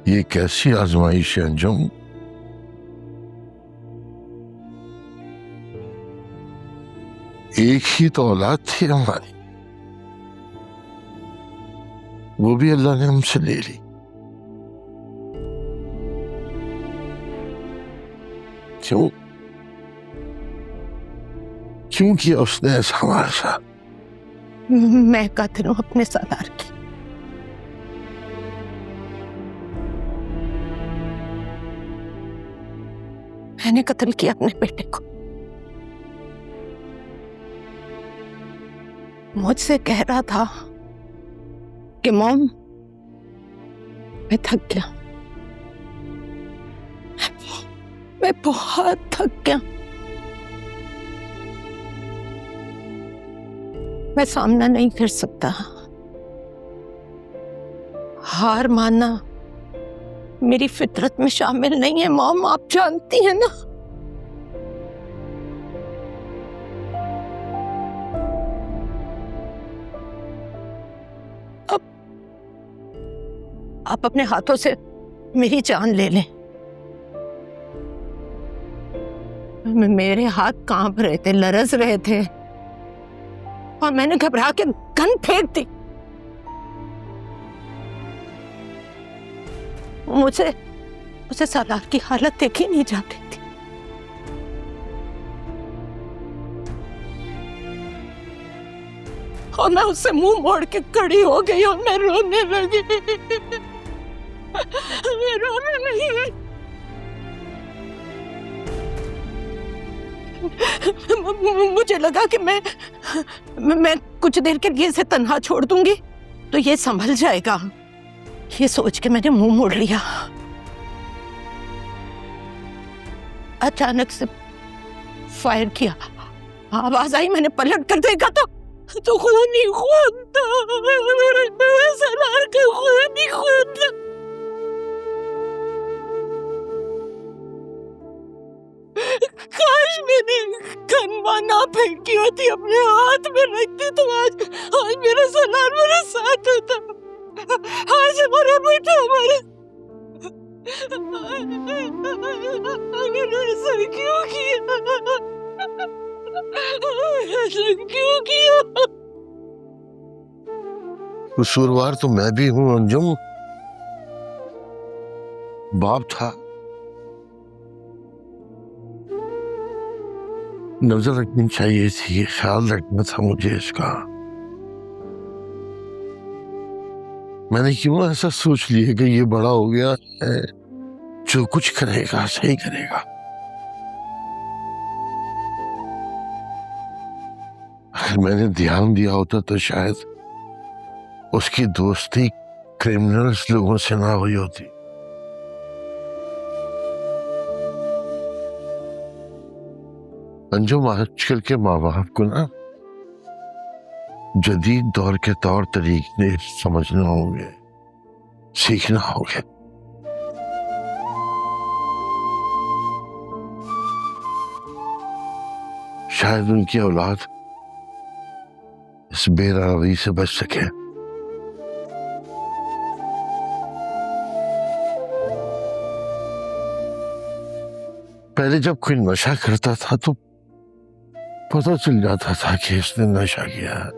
ये कैसी आजमाइश है अंजुम? एक ही तो औलाद थी हमारी, वो भी अल्लाह ने हमसे ले ली। क्यों क्यों किया उसने ऐसा हमारे साथ? मैं कातिल हूं अपने सरदार की। मैंने कत्ल किया अपने बेटे को। मुझसे कह रहा था कि मॉम मैं थक गया, मैं बहुत थक गया, मैं सामना नहीं कर सकता। हार मानना मेरी फितरत में शामिल नहीं है मॉम, आप जानती हैं ना। अब आप अपने हाथों से मेरी जान ले लें। मेरे हाथ कांप रहे थे, लरज रहे थे, और मैंने घबरा के गन फेंक दी। मुझे सरदार की हालत देखी नहीं जा रही थी। और मैं उससे मुंह मोड़ के खड़ी हो गई और मैं रोने लगी। मैं रोने लगी। मुझे लगा कि मैं कुछ देर के लिए इसे तन्हा छोड़ दूंगी तो ये संभल जाएगा। ये सोच के मैंने मुंह मोड़ लिया। अचानक से फायर किया, आवाज आई, मैंने पलट कर देखा तो खून ही खून था। सरदार का खून ही खून था। काश मैंने गन ना फेंकी होती, अपने हाथ में रखती तो आज मेरा सरदार मेरे साथ होता। आज हमारा बेटा हमारे। ऐसा क्यों किया? ऐसा क्यों किया? कसूरवार तो मैं भी हूं अंजुम। बाप था, नजर रखनी चाहिए थी, ख्याल रखना था मुझे इसका। मैंने क्यों ऐसा सोच लिया कि ये बड़ा हो गया है, जो कुछ करेगा सही करेगा। अगर मैंने ध्यान दिया होता तो शायद उसकी दोस्ती क्रिमिनल्स लोगों से ना हुई होती। अंजुम, आजकल के माँ बाप को ना जदीद दौर के तौर तरीके समझना होंगे, सीखना होगा। शायद उनकी औलाद इस बेरहमी से बच सके। पहले जब कोई नशा करता था तो पता चल जाता था कि इसने नशा किया है।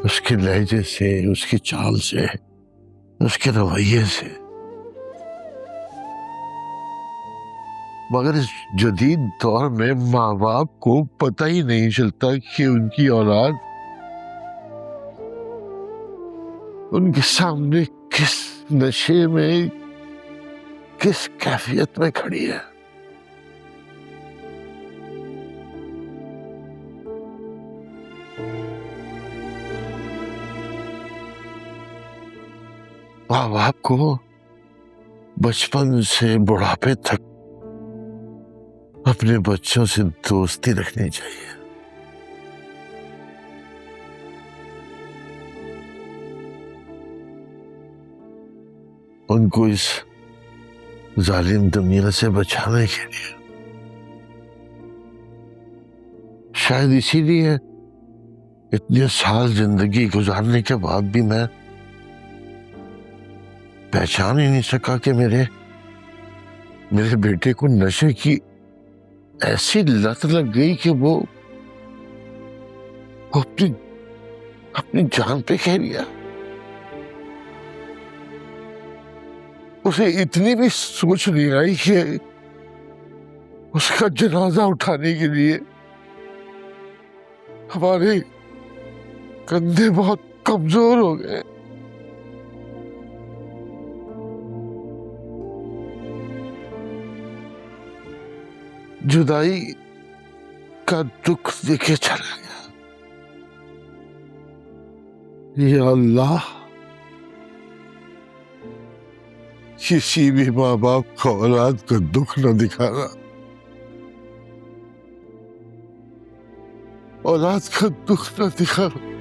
उसके लहजे से, उसकी चाल से, उसके रवैये से। मगर इस जदीद दौर में माँ बाप को पता ही नहीं चलता कि उनकी औलाद उनके सामने किस नशे में, किस कैफियत में खड़ी है। माँ बाप को बचपन से बुढ़ापे तक अपने बच्चों से दोस्ती रखनी चाहिए। उनको इस जालिम दुनिया से बचाने के लिए। शायद इसीलिए इतने साल जिंदगी गुजारने के बाद भी मैं पहचान ही नहीं सका कि मेरे बेटे को नशे की ऐसी लत लग गई कि वो अपनी जान पे कह लिया। उसे इतनी भी सोच नहीं आई कि उसका जनाजा उठाने के लिए हमारे कंधे बहुत कमजोर हो गए। जुदाई का दुख देके चला गया। या अल्लाह, किसी भी माँ बाप को औलाद का दुख न दिखाना, औलाद का दुख न दिखाना।